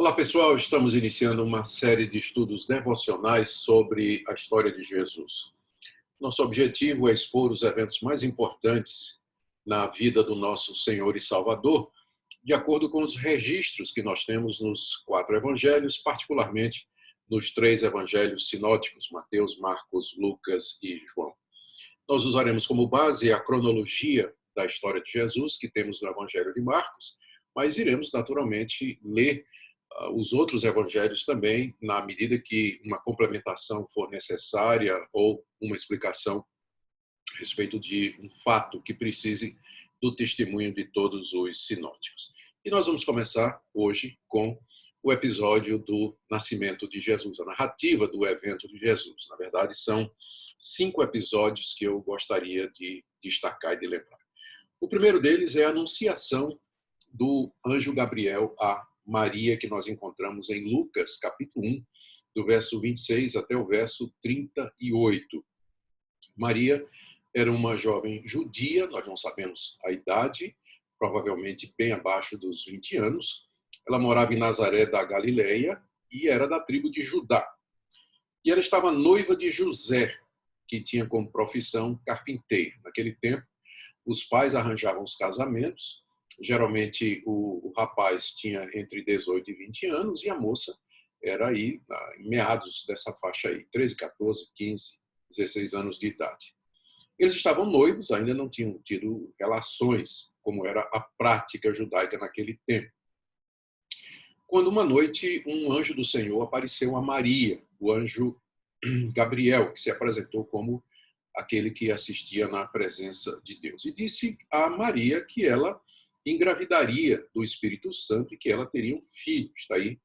Olá pessoal, estamos iniciando uma série de estudos devocionais sobre a história de Jesus. Nosso objetivo é expor os eventos mais importantes na vida do nosso Senhor e Salvador, de acordo com os registros que nós temos nos 4 evangelhos, particularmente nos 3 evangelhos sinóticos, Mateus, Marcos, Lucas e João. Nós usaremos como base a cronologia da história de Jesus, que temos no evangelho de Marcos, mas iremos naturalmente ler os outros evangelhos também, na medida que uma complementação for necessária ou uma explicação a respeito de um fato que precise do testemunho de todos os sinóticos. E nós vamos começar hoje com o episódio do nascimento de Jesus, a narrativa do evento de Jesus. Na verdade, são 5 episódios que eu gostaria de destacar e de lembrar. O primeiro deles é a anunciação do anjo Gabriel a Maria, que nós encontramos em Lucas, capítulo 1, do verso 26 até o verso 38. Maria era uma jovem judia, nós não sabemos a idade, provavelmente bem abaixo dos 20 anos. Ela morava em Nazaré da Galileia e era da tribo de Judá. E ela estava noiva de José, que tinha como profissão carpinteiro. Naquele tempo, os pais arranjavam os casamentos. Geralmente o rapaz tinha entre 18 e 20 anos e a moça era aí em meados dessa faixa aí, 13, 14, 15, 16 anos de idade. Eles estavam noivos, ainda não tinham tido relações, como era a prática judaica naquele tempo. Quando uma noite um anjo do Senhor apareceu a Maria, o anjo Gabriel, que se apresentou como aquele que assistia na presença de Deus, e disse a Maria que ela engravidaria do Espírito Santo e que ela teria um filho. Está aí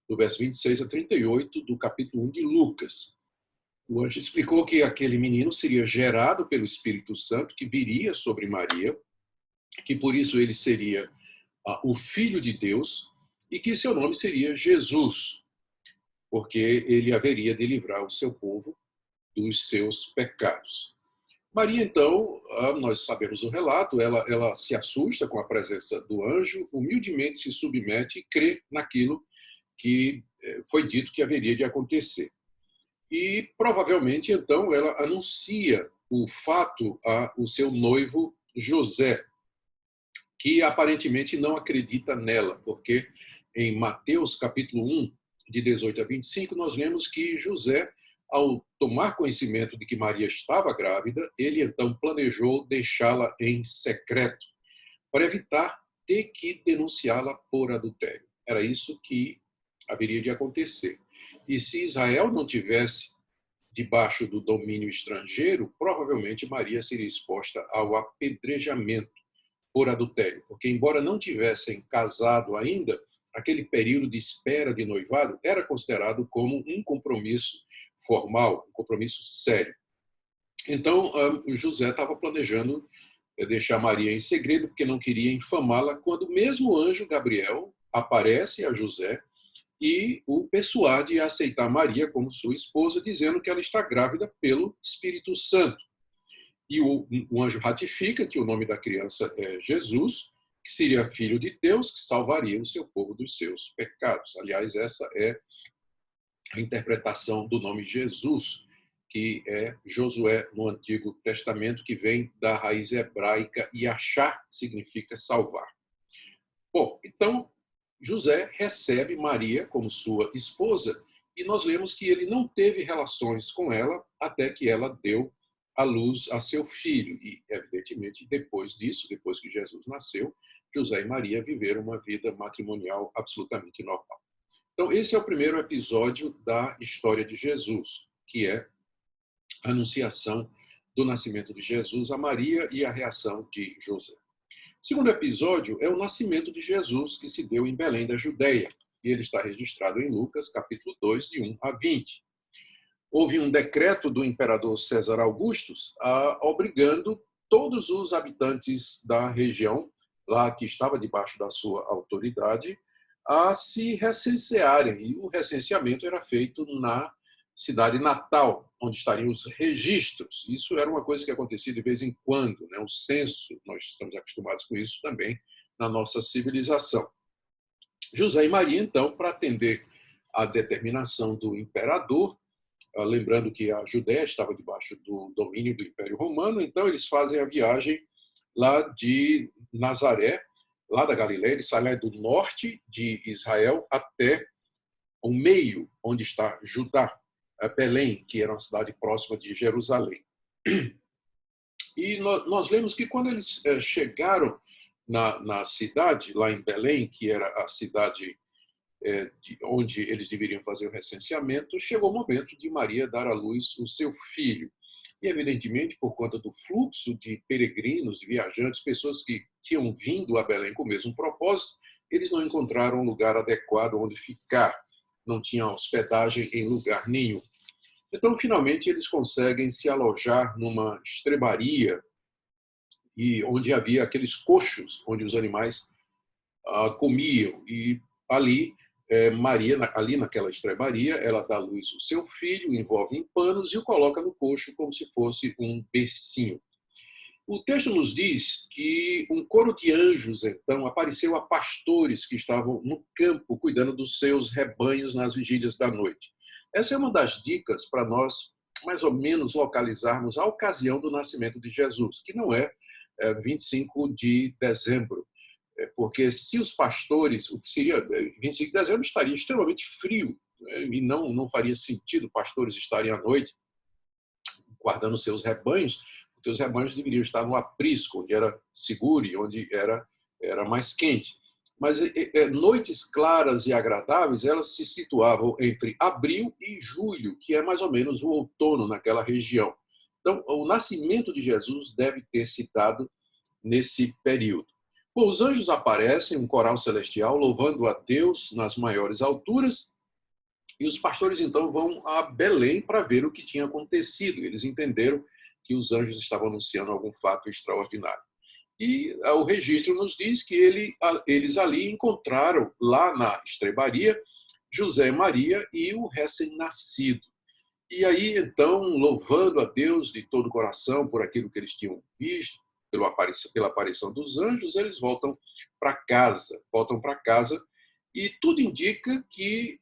do verso 26 a 38 do capítulo 1 de Lucas. O anjo explicou que aquele menino seria gerado pelo Espírito Santo, que viria sobre Maria, que por isso ele seria o Filho de Deus e que seu nome seria Jesus, porque ele haveria de livrar o seu povo dos seus pecados. Maria, então, nós sabemos o relato, ela se assusta com a presença do anjo, humildemente se submete e crê naquilo que foi dito que haveria de acontecer. E, provavelmente, então, ela anuncia o fato ao seu noivo José, que aparentemente não acredita nela, porque em Mateus, capítulo 1, de 18 a 25, nós lemos que José, ao tomar conhecimento de que Maria estava grávida, ele então planejou deixá-la em secreto, para evitar ter que denunciá-la por adultério. Era isso que haveria de acontecer. E se Israel não tivesse debaixo do domínio estrangeiro, provavelmente Maria seria exposta ao apedrejamento por adultério, porque embora não tivessem casado ainda, aquele período de espera de noivado era considerado como um compromisso formal, um compromisso sério. Então, José estava planejando deixar Maria em segredo, porque não queria infamá-la, quando mesmo o anjo Gabriel aparece a José e o persuade a aceitar Maria como sua esposa, dizendo que ela está grávida pelo Espírito Santo. E o anjo ratifica que o nome da criança é Jesus, que seria filho de Deus, que salvaria o seu povo dos seus pecados. Aliás, essa é a interpretação do nome Jesus, que é Josué no Antigo Testamento, que vem da raiz hebraica Yashá, que significa salvar. Bom, então José recebe Maria como sua esposa e nós lemos que ele não teve relações com ela até que ela deu à luz a seu filho. E, evidentemente, depois disso, depois que Jesus nasceu, José e Maria viveram uma vida matrimonial absolutamente normal. Então, esse é o primeiro episódio da história de Jesus, que é a anunciação do nascimento de Jesus a Maria e a reação de José. O segundo episódio é o nascimento de Jesus, que se deu em Belém da Judeia, e ele está registrado em Lucas, capítulo 2, de 1 a 20. Houve um decreto do imperador César Augustus obrigando todos os habitantes da região, lá que estava debaixo da sua autoridade, a se recensearem. E o recenseamento era feito na cidade natal, onde estariam os registros. Isso era uma coisa que acontecia de vez em quando, né? O censo, nós estamos acostumados com isso também na nossa civilização. José e Maria, então, para atender à determinação do imperador, lembrando que a Judéia estava debaixo do domínio do Império Romano, então eles fazem a viagem lá de Nazaré, lá da Galiléia, eles saem do norte de Israel até o meio, onde está Judá, Belém, que era uma cidade próxima de Jerusalém. E nós lemos que quando eles chegaram na cidade, lá em Belém, que era a cidade onde eles deveriam fazer o recenseamento, chegou o momento de Maria dar à luz o seu filho. E, evidentemente, por conta do fluxo de peregrinos, de viajantes, pessoas que tinham vindo a Belém com o mesmo propósito, eles não encontraram um lugar adequado onde ficar, não tinham hospedagem em lugar nenhum. Então, finalmente, eles conseguem se alojar numa estrebaria, e onde havia aqueles coxos onde os animais comiam. E ali, Maria, ali naquela estrebaria, ela dá à luz o seu filho, envolve em panos e o coloca no coxo como se fosse um bercinho. O texto nos diz que um coro de anjos, então, apareceu a pastores que estavam no campo cuidando dos seus rebanhos nas vigílias da noite. Essa é uma das dicas para nós, mais ou menos, localizarmos a ocasião do nascimento de Jesus, que não é 25 de dezembro. Porque se os pastores, o que seria 25 de dezembro, estaria extremamente frio, né? E não faria sentido pastores estarem à noite guardando seus rebanhos, porque os rebanhos deveriam estar no aprisco, onde era seguro e onde era mais quente. Mas noites claras e agradáveis, elas se situavam entre abril e julho, que é mais ou menos o outono naquela região. Então, o nascimento de Jesus deve ter se dado nesse período. Bom, os anjos aparecem, um coral celestial, louvando a Deus nas maiores alturas, e os pastores, então, vão a Belém para ver o que tinha acontecido. Eles entenderam que os anjos estavam anunciando algum fato extraordinário. E o registro nos diz que eles ali encontraram, lá na estrebaria, José e Maria e o recém-nascido. E aí, então, louvando a Deus de todo o coração por aquilo que eles tinham visto, pela aparição dos anjos, eles voltam para casa. E tudo indica que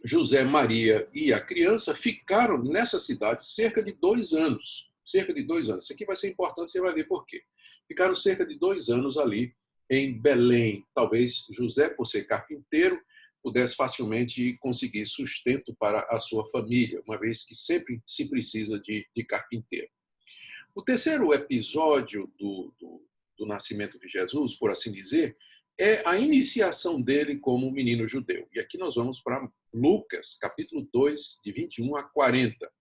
José, Maria e a criança ficaram nessa cidade cerca de 2 anos. Cerca de 2 anos. Isso aqui vai ser importante, você vai ver por quê. Ficaram cerca de 2 anos ali em Belém. Talvez José, por ser carpinteiro, pudesse facilmente conseguir sustento para a sua família, uma vez que sempre se precisa de carpinteiro. O terceiro episódio do nascimento de Jesus, por assim dizer, é a iniciação dele como menino judeu. E aqui nós vamos para Lucas, capítulo 2, de 21 a 40.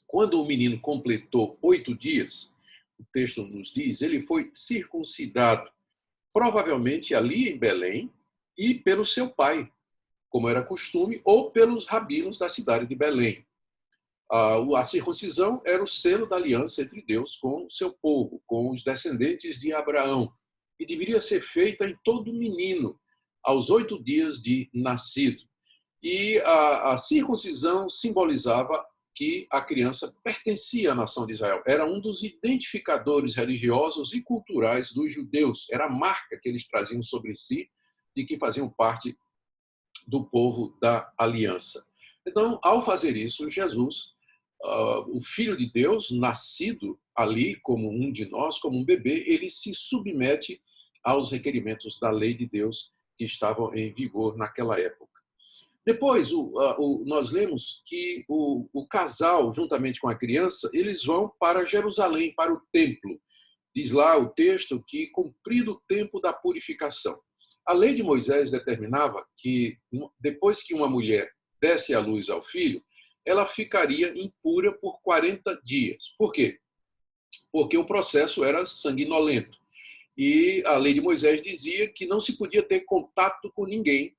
Quando o menino completou 8 dias, o texto nos diz, ele foi circuncidado, provavelmente ali em Belém, e pelo seu pai, como era costume, ou pelos rabinos da cidade de Belém. A circuncisão era o selo da aliança entre Deus com o seu povo, com os descendentes de Abraão, e deveria ser feita em todo menino, aos 8 dias de nascido. E a circuncisão simbolizava que a criança pertencia à nação de Israel. Era um dos identificadores religiosos e culturais dos judeus. Era a marca que eles traziam sobre si de que faziam parte do povo da aliança. Então, ao fazer isso, Jesus, o Filho de Deus, nascido ali como um de nós, como um bebê, ele se submete aos requerimentos da lei de Deus que estavam em vigor naquela época. Depois, nós lemos que o casal, juntamente com a criança, eles vão para Jerusalém, para o templo. Diz lá o texto que, cumprido o tempo da purificação. A lei de Moisés determinava que, depois que uma mulher desse à luz ao filho, ela ficaria impura por 40 dias. Por quê? Porque o processo era sanguinolento. E a lei de Moisés dizia que não se podia ter contato com ninguém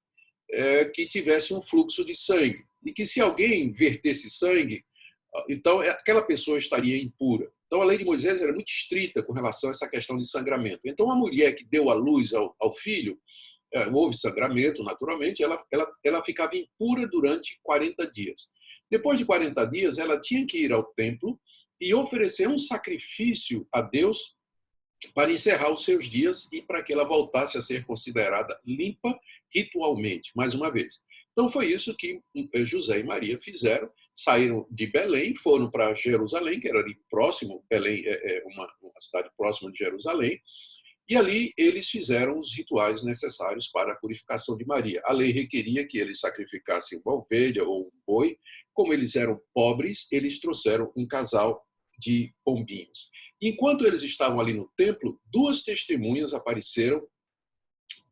que tivesse um fluxo de sangue. E que se alguém vertesse sangue, então aquela pessoa estaria impura. Então a lei de Moisés era muito estrita com relação a essa questão de sangramento. Então a mulher que deu à luz ao filho, houve sangramento, naturalmente, ela ficava impura durante 40 dias. Depois de 40 dias, ela tinha que ir ao templo e oferecer um sacrifício a Deus para encerrar os seus dias e para que ela voltasse a ser considerada limpa ritualmente, mais uma vez. Então foi isso que José e Maria fizeram, saíram de Belém, foram para Jerusalém, que era ali próximo, Belém é uma cidade próxima de Jerusalém, e ali eles fizeram os rituais necessários para a purificação de Maria. A lei requeria que eles sacrificassem uma ovelha ou um boi. Como eles eram pobres, eles trouxeram um casal de pombinhos. Enquanto eles estavam ali no templo, duas testemunhas apareceram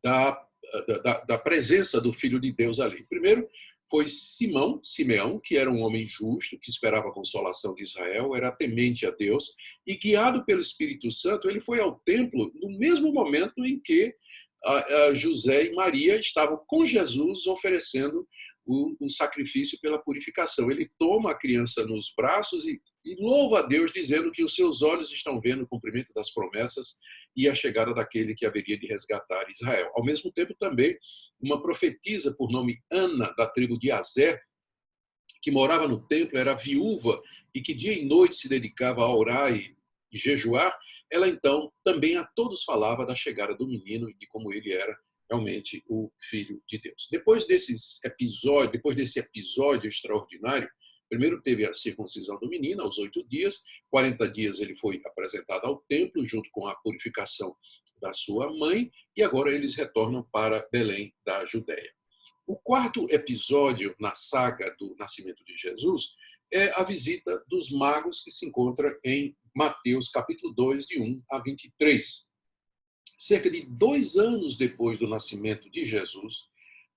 da presença do Filho de Deus ali. Primeiro foi Simeão, que era um homem justo, que esperava a consolação de Israel, era temente a Deus, e guiado pelo Espírito Santo, ele foi ao templo no mesmo momento em que José e Maria estavam com Jesus oferecendo o sacrifício pela purificação. Ele toma a criança nos braços e louva a Deus, dizendo que os seus olhos estão vendo o cumprimento das promessas e a chegada daquele que haveria de resgatar Israel. Ao mesmo tempo, também, uma profetisa por nome Ana, da tribo de Azer, que morava no templo, era viúva e que dia e noite se dedicava a orar e jejuar, ela então também a todos falava da chegada do menino e de como ele era realmente o Filho de Deus. Depois desse episódio extraordinário, primeiro teve a circuncisão do menino aos 8 dias, 40 dias ele foi apresentado ao templo junto com a purificação da sua mãe, e agora eles retornam para Belém da Judéia. O quarto episódio na saga do nascimento de Jesus é a visita dos magos, que se encontra em Mateus capítulo 2, de 1 a 23. Cerca de 2 anos depois do nascimento de Jesus,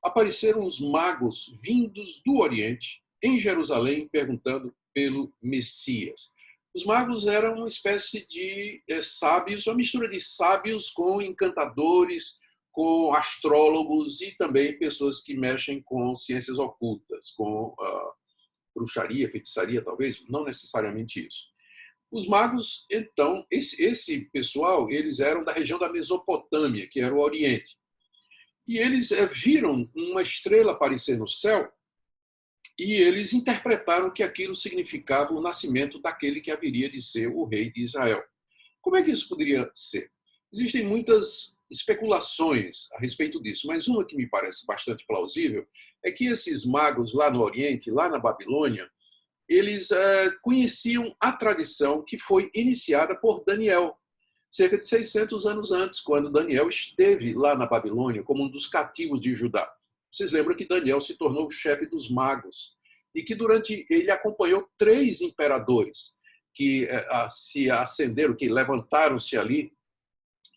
apareceram os magos vindos do Oriente em Jerusalém perguntando pelo Messias. Os magos eram uma espécie de sábios, uma mistura de sábios com encantadores, com astrólogos e também pessoas que mexem com ciências ocultas, com bruxaria, feitiçaria, talvez, não necessariamente isso. Os magos, então, esse pessoal, eles eram da região da Mesopotâmia, que era o Oriente. E eles viram uma estrela aparecer no céu e eles interpretaram que aquilo significava o nascimento daquele que haveria de ser o rei de Israel. Como é que isso poderia ser? Existem muitas especulações a respeito disso, mas uma que me parece bastante plausível é que esses magos lá no Oriente, lá na Babilônia, eles conheciam a tradição que foi iniciada por Daniel, cerca de 600 anos antes, quando Daniel esteve lá na Babilônia como um dos cativos de Judá. Vocês lembram que Daniel se tornou o chefe dos magos e que ele acompanhou 3 imperadores que se ascenderam, que levantaram-se ali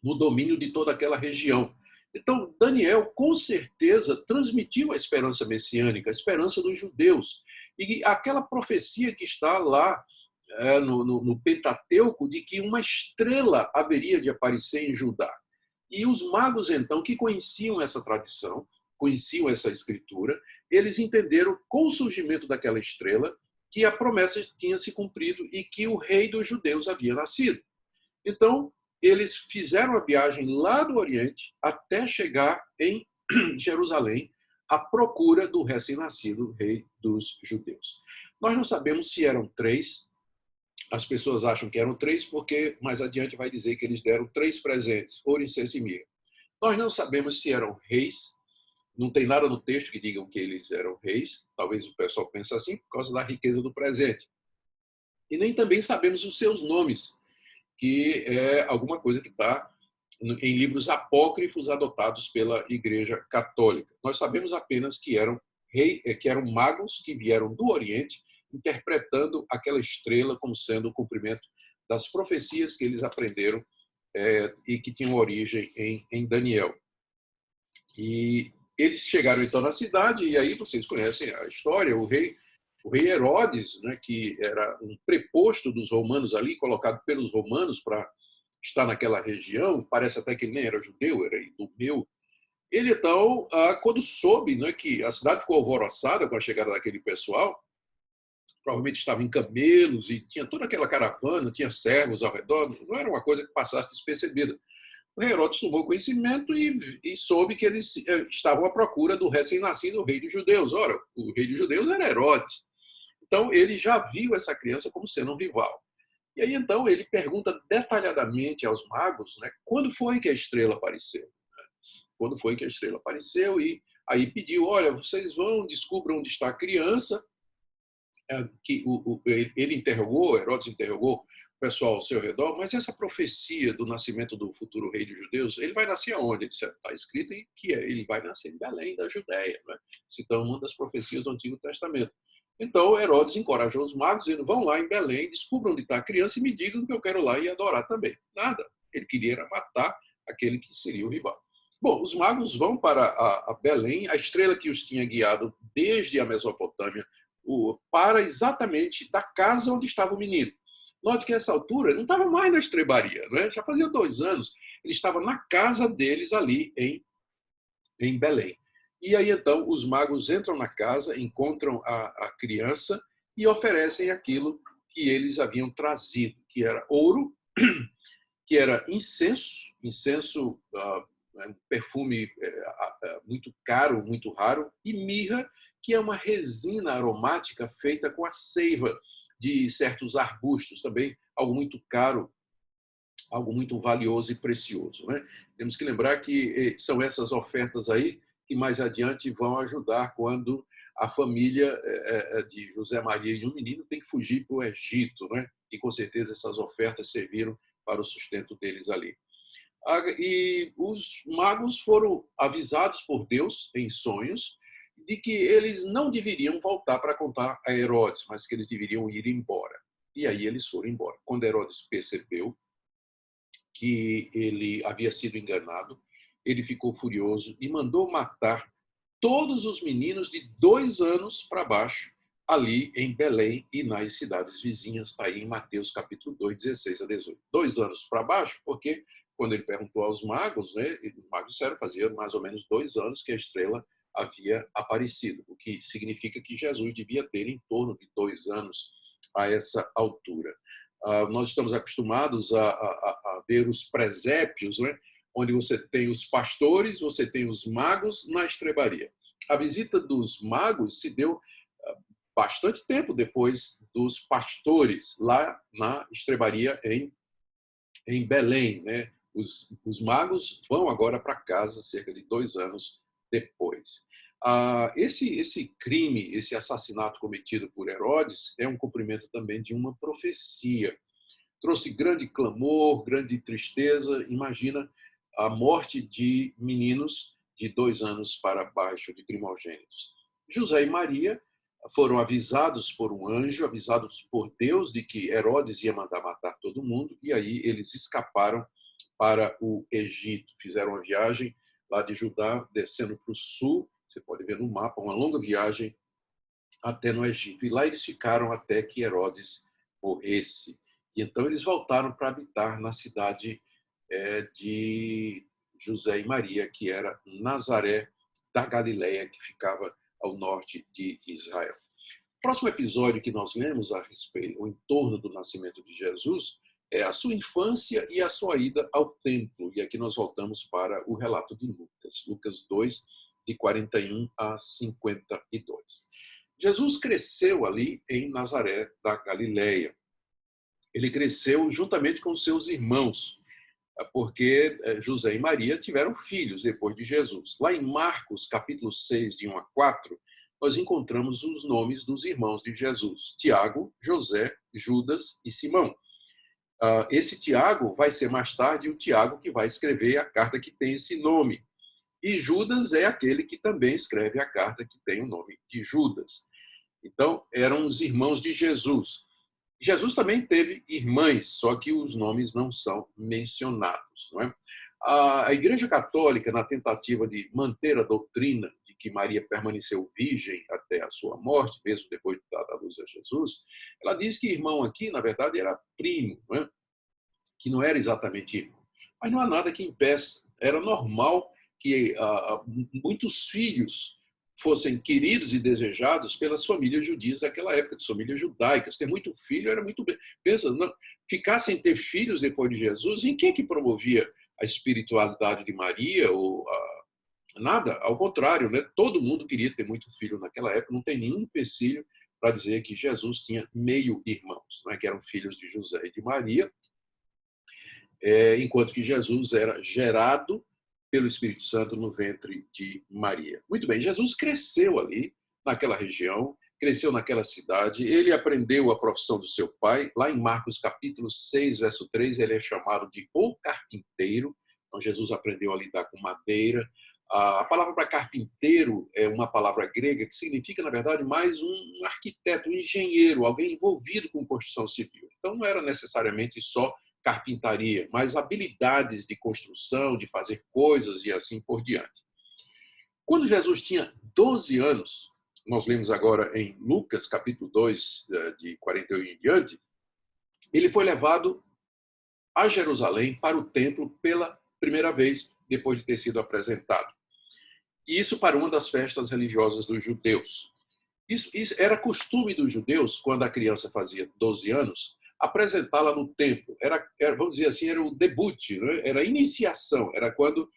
no domínio de toda aquela região. Então, Daniel, com certeza, transmitiu a esperança messiânica, a esperança dos judeus. E aquela profecia que está lá no Pentateuco, de que uma estrela haveria de aparecer em Judá. E os magos, então, que conheciam essa tradição, conheciam essa escritura, eles entenderam, com o surgimento daquela estrela, que a promessa tinha se cumprido e que o rei dos judeus havia nascido. Então, eles fizeram a viagem lá do Oriente até chegar em Jerusalém, à procura do recém-nascido rei dos judeus. Nós não sabemos se eram 3, as pessoas acham que eram 3, porque mais adiante vai dizer que eles deram 3 presentes, ouro, incenso e mirra. Nós não sabemos se eram reis, não tem nada no texto que digam que eles eram reis, talvez o pessoal pense assim por causa da riqueza do presente. E nem também sabemos os seus nomes, que é alguma coisa que está em livros apócrifos adotados pela Igreja Católica. Nós sabemos apenas que eram magos que vieram do Oriente, interpretando aquela estrela como sendo o cumprimento das profecias que eles aprenderam e que tinham origem em Daniel. E eles chegaram então na cidade, e aí vocês conhecem a história, o rei Herodes, né, que era um preposto dos romanos ali, colocado pelos romanos para estar naquela região, parece até que ele nem era judeu, era idumeu. Ele então, quando soube, né, que a cidade ficou alvoroçada com a chegada daquele pessoal, provavelmente estava em camelos e tinha toda aquela caravana, tinha servos ao redor, não era uma coisa que passasse despercebida. O Herodes tomou conhecimento e soube que eles estavam à procura do recém-nascido rei dos judeus. Ora, o rei dos judeus era Herodes. Então, ele já viu essa criança como sendo um rival. E aí, então, ele pergunta detalhadamente aos magos, né, quando foi que a estrela apareceu. Quando foi que a estrela apareceu, e aí pediu, olha, vocês vão, descubram onde está a criança, que ele interrogou, Herodes interrogou o pessoal ao seu redor, mas essa profecia do nascimento do futuro rei dos judeus, ele vai nascer aonde? Está escrito que ele vai nascer em Belém, da Judéia, né? Citando uma das profecias do Antigo Testamento. Então, Herodes encorajou os magos, dizendo, vão lá em Belém, descubram onde está a criança e me digam que eu quero lá e adorar também. Nada. Ele queria matar aquele que seria o rival. Bom, os magos vão para a Belém, a estrela que os tinha guiado desde a Mesopotâmia, para exatamente da casa onde estava o menino. Note que, nessa altura, ele não estava mais na estrebaria, né? Já fazia 2 anos, ele estava na casa deles ali em Belém. E aí, então, os magos entram na casa, encontram a criança e oferecem aquilo que eles haviam trazido, que era ouro, que era incenso, um perfume muito caro, muito raro, e mirra, que é uma resina aromática feita com a seiva de certos arbustos, também algo muito caro, algo muito valioso e precioso, né? Temos que lembrar que são essas ofertas aí que mais adiante vão ajudar quando a família de José Maria e um menino tem que fugir para o Egito, né? E com certeza essas ofertas serviram para o sustento deles ali. E os magos foram avisados por Deus em sonhos de que eles não deveriam voltar para contar a Herodes, mas que eles deveriam ir embora. E aí eles foram embora. Quando Herodes percebeu que ele havia sido enganado, ele ficou furioso e mandou matar todos os meninos de 2 anos para baixo, ali em Belém e nas cidades vizinhas. Está aí em Mateus capítulo 2, 16 a 18. 2 anos para baixo, porque quando ele perguntou aos magos, né, os magos disseram que fazia mais ou menos 2 anos que a estrela havia aparecido, o que significa que Jesus devia ter em torno de 2 anos a essa altura. Nós estamos acostumados a ver os presépios, né, onde você tem os pastores, você tem os magos na estrebaria. A visita dos magos se deu bastante tempo depois dos pastores lá na estrebaria em Belém, né? Os magos vão agora para casa cerca de 2 anos depois. Esse crime, esse assassinato cometido por Herodes é um cumprimento também de uma profecia. Trouxe grande clamor, grande tristeza. Imagina a morte de meninos de 2 anos para baixo, de primogênitos. José e Maria foram avisados por um anjo, avisados por Deus de que Herodes ia mandar matar todo mundo, e aí eles escaparam para o Egito. Fizeram uma viagem lá de Judá, descendo para o sul, você pode ver no mapa, uma longa viagem até no Egito. E lá eles ficaram até que Herodes morresse. E então eles voltaram para habitar na cidade de José e Maria, que era Nazaré da Galileia, que ficava ao norte de Israel. O próximo episódio que nós lemos a respeito, ou em torno do nascimento de Jesus, é a sua infância e a sua ida ao templo. E aqui nós voltamos para o relato de Lucas, Lucas 2, de 41 a 52. Jesus cresceu ali em Nazaré da Galileia. Ele cresceu juntamente com seus irmãos, porque José e Maria tiveram filhos depois de Jesus. Lá em Marcos, capítulo 6, de 1 a 4, nós encontramos os nomes dos irmãos de Jesus: Tiago, José, Judas e Simão. Esse Tiago vai ser mais tarde o Tiago que vai escrever a carta que tem esse nome. E Judas é aquele que também escreve a carta que tem o nome de Judas. Então, eram os irmãos de Jesus. Jesus também teve irmãs, só que os nomes não são mencionados. Não é? A Igreja Católica, na tentativa de manter a doutrina de que Maria permaneceu virgem até a sua morte, mesmo depois de dar a luz a Jesus, ela diz que irmão aqui, na verdade, era primo, não é? Que não era exatamente irmão. Mas não há nada que impeça. Era normal que muitos filhos fossem queridos e desejados pelas famílias judias daquela época, das famílias judaicas. Ter muito filho era muito bem. Pensa, não, ficar sem ter filhos depois de Jesus, em que promovia a espiritualidade de Maria? Nada, ao contrário, né? Todo mundo queria ter muito filho naquela época, não tem nenhum empecilho para dizer que Jesus tinha meio-irmãos, né, que eram filhos de José e de Maria, enquanto que Jesus era gerado pelo Espírito Santo no ventre de Maria. Muito bem, Jesus cresceu ali, naquela região, cresceu naquela cidade, ele aprendeu a profissão do seu pai. Lá em Marcos capítulo 6, verso 3, ele é chamado de o carpinteiro. Então, Jesus aprendeu a lidar com madeira. A palavra para carpinteiro é uma palavra grega que significa, na verdade, mais um arquiteto, um engenheiro, alguém envolvido com construção civil. Então, não era necessariamente só carpintaria, mas habilidades de construção, de fazer coisas e assim por diante. Quando Jesus tinha 12 anos, nós lemos agora em Lucas, capítulo 2, de 41 em diante, ele foi levado a Jerusalém para o templo pela primeira vez, depois de ter sido apresentado. E isso para uma das festas religiosas dos judeus. Isso era costume dos judeus, quando a criança fazia 12 anos, apresentá-la no templo. Vamos dizer assim, era o debut, né? Era a iniciação, era quando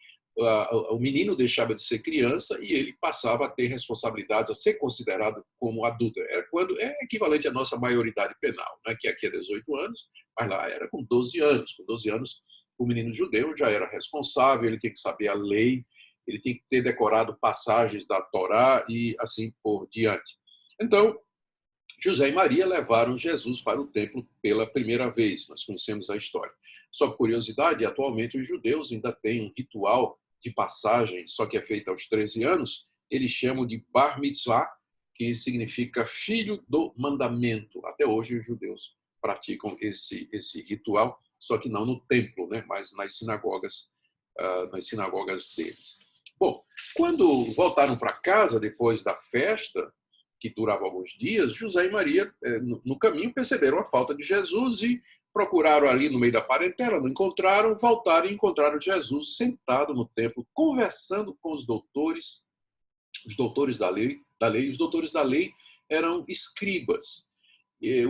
o menino deixava de ser criança e ele passava a ter responsabilidades, a ser considerado como adulto. Era quando é equivalente à nossa maioridade penal, né? Que aqui é 18 anos, mas lá era com 12 anos. Com 12 anos, o menino judeu já era responsável, ele tinha que saber a lei, ele tinha que ter decorado passagens da Torá e assim por diante. Então, José e Maria levaram Jesus para o templo pela primeira vez. Nós conhecemos a história. Só por curiosidade, atualmente os judeus ainda têm um ritual de passagem, só que é feito aos 13 anos. Eles chamam de Bar Mitzvah, que significa filho do mandamento. Até hoje os judeus praticam esse ritual, só que não no templo, né? Mas nas sinagogas deles. Bom, quando voltaram para casa depois da festa, que durava alguns dias, José e Maria, no caminho, perceberam a falta de Jesus e procuraram ali no meio da parentela, não encontraram, voltaram e encontraram Jesus sentado no templo, conversando com os doutores da lei. Os doutores da lei eram escribas.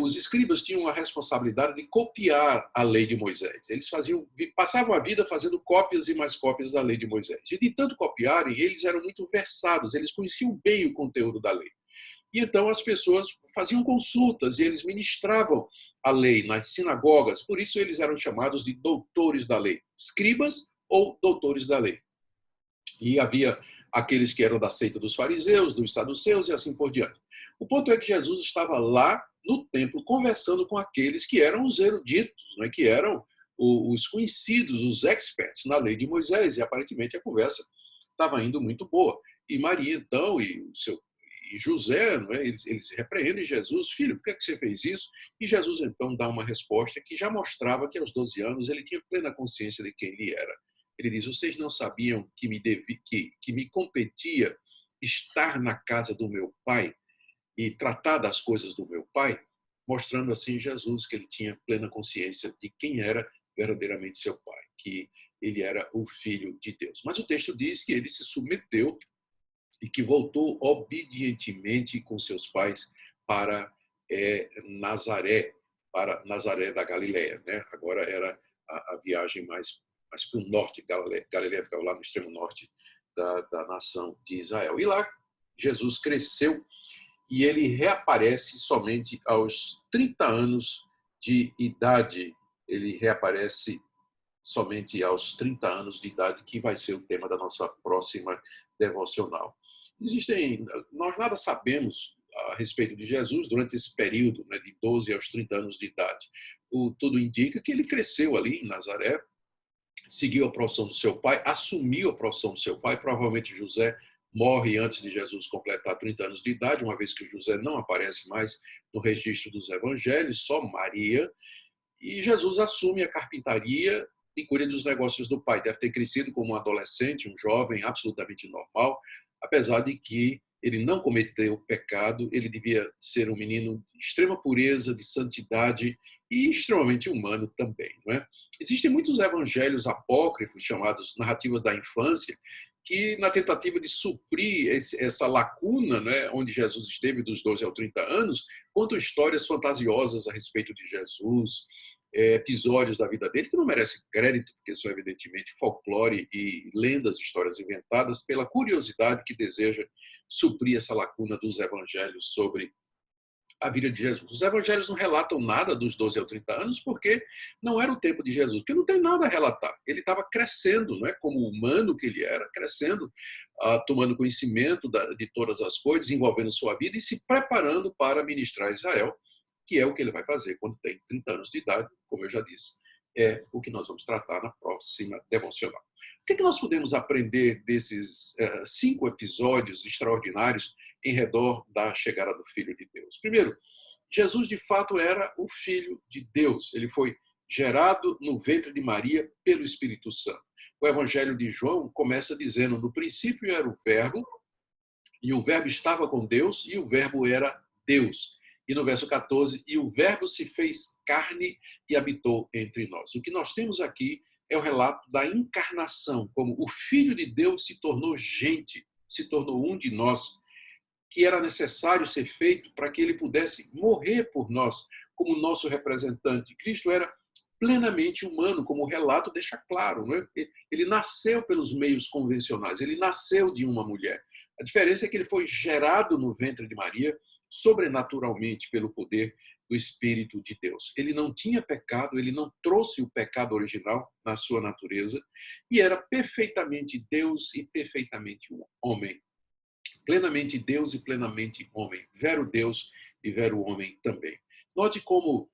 Os escribas tinham a responsabilidade de copiar a lei de Moisés. Eles passavam a vida fazendo cópias e mais cópias da lei de Moisés. E de tanto copiarem, eles eram muito versados, eles conheciam bem o conteúdo da lei. E então as pessoas faziam consultas e eles ministravam a lei nas sinagogas, por isso eles eram chamados de doutores da lei, escribas ou doutores da lei. E havia aqueles que eram da seita dos fariseus, dos saduceus e assim por diante. O ponto é que Jesus estava lá no templo conversando com aqueles que eram os eruditos, né, que eram os conhecidos, os experts na lei de Moisés, e aparentemente a conversa estava indo muito boa. E Maria, então, e José, não é? Eles repreendem Jesus: filho, por que você fez isso? E Jesus, então, dá uma resposta que já mostrava que aos 12 anos ele tinha plena consciência de quem ele era. Ele diz: vocês não sabiam que me competia estar na casa do meu pai e tratar das coisas do meu pai? Mostrando assim Jesus que ele tinha plena consciência de quem era verdadeiramente seu pai, que ele era o filho de Deus. Mas o texto diz que ele se submeteu e que voltou obedientemente com seus pais para Nazaré, para Nazaré da Galileia, né? Agora era a viagem mais para o norte. Galileia ficava lá no extremo norte da nação de Israel. E lá Jesus cresceu e ele reaparece somente aos 30 anos de idade. Ele reaparece somente aos 30 anos de idade, que vai ser o tema da nossa próxima devocional. Nós nada sabemos a respeito de Jesus durante esse período, né, de 12 aos 30 anos de idade. Tudo indica que ele cresceu ali em Nazaré, seguiu a profissão do seu pai, assumiu a profissão do seu pai. Provavelmente José morre antes de Jesus completar 30 anos de idade, uma vez que José não aparece mais no registro dos evangelhos, só Maria. E Jesus assume a carpintaria e cuida dos negócios do pai. Deve ter crescido como um adolescente, um jovem absolutamente normal, apesar de que ele não cometeu pecado. Ele devia ser um menino de extrema pureza, de santidade e extremamente humano também, não é? Existem muitos evangelhos apócrifos, chamados narrativas da infância, que, na tentativa de suprir essa lacuna, né, onde Jesus esteve dos 12 aos 30 anos, contam histórias fantasiosas a respeito de Jesus, episódios da vida dele que não merecem crédito, porque são evidentemente folclore e lendas, histórias inventadas pela curiosidade que deseja suprir essa lacuna dos evangelhos sobre a vida de Jesus. Os evangelhos não relatam nada dos 12 aos 30 anos, porque não era o tempo de Jesus, porque não tem nada a relatar. Ele estava crescendo, não é? Como humano que ele era, crescendo, tomando conhecimento de todas as coisas, desenvolvendo sua vida e se preparando para ministrar a Israel, que é o que ele vai fazer quando tem 30 anos de idade, como eu já disse. É o que nós vamos tratar na próxima devocional. O que nós podemos aprender desses 5 episódios extraordinários em redor da chegada do Filho de Deus? Primeiro, Jesus de fato era o Filho de Deus. Ele foi gerado no ventre de Maria pelo Espírito Santo. O Evangelho de João começa dizendo: no princípio era o Verbo, e o Verbo estava com Deus, e o Verbo era Deus. E no verso 14, e o Verbo se fez carne e habitou entre nós. O que nós temos aqui é o relato da encarnação, como o Filho de Deus se tornou gente, se tornou um de nós, que era necessário ser feito para que ele pudesse morrer por nós, como nosso representante. Cristo era plenamente humano, como o relato deixa claro. Não é? Ele nasceu pelos meios convencionais, ele nasceu de uma mulher. A diferença é que ele foi gerado no ventre de Maria, sobrenaturalmente pelo poder do Espírito de Deus. Ele não tinha pecado, ele não trouxe o pecado original na sua natureza e era perfeitamente Deus e perfeitamente homem. Plenamente Deus e plenamente homem. Vero Deus e vero homem também. Note como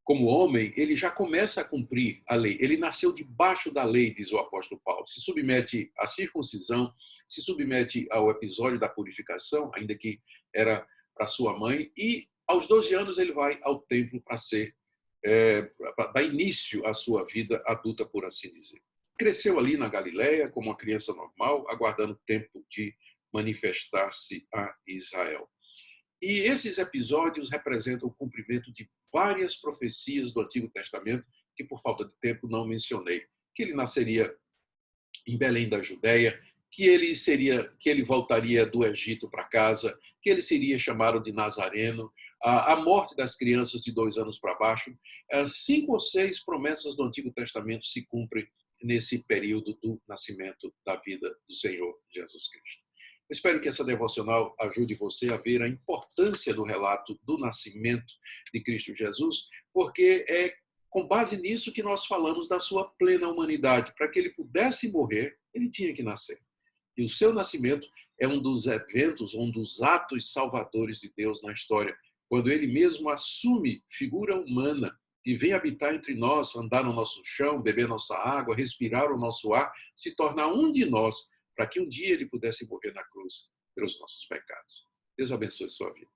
homem, ele já começa a cumprir a lei. Ele nasceu debaixo da lei, diz o apóstolo Paulo. Se submete à circuncisão, se submete ao episódio da purificação, ainda que era para sua mãe, e aos 12 anos ele vai ao templo para dar início à sua vida adulta, por assim dizer. Cresceu ali na Galileia como uma criança normal, aguardando o tempo de manifestar-se a Israel. E esses episódios representam o cumprimento de várias profecias do Antigo Testamento, que por falta de tempo não mencionei. Que ele nasceria em Belém da Judéia, que ele voltaria do Egito para casa, que ele seria chamado de Nazareno, a morte das crianças de 2 anos para baixo. 5 ou 6 promessas do Antigo Testamento se cumprem nesse período do nascimento da vida do Senhor Jesus Cristo. Eu espero que essa devocional ajude você a ver a importância do relato do nascimento de Cristo Jesus, porque é com base nisso que nós falamos da sua plena humanidade. Para que ele pudesse morrer, ele tinha que nascer. E o seu nascimento é um dos eventos, um dos atos salvadores de Deus na história, quando ele mesmo assume figura humana e vem habitar entre nós, andar no nosso chão, beber nossa água, respirar o nosso ar, se tornar um de nós, para que um dia ele pudesse morrer na cruz pelos nossos pecados. Deus abençoe sua vida.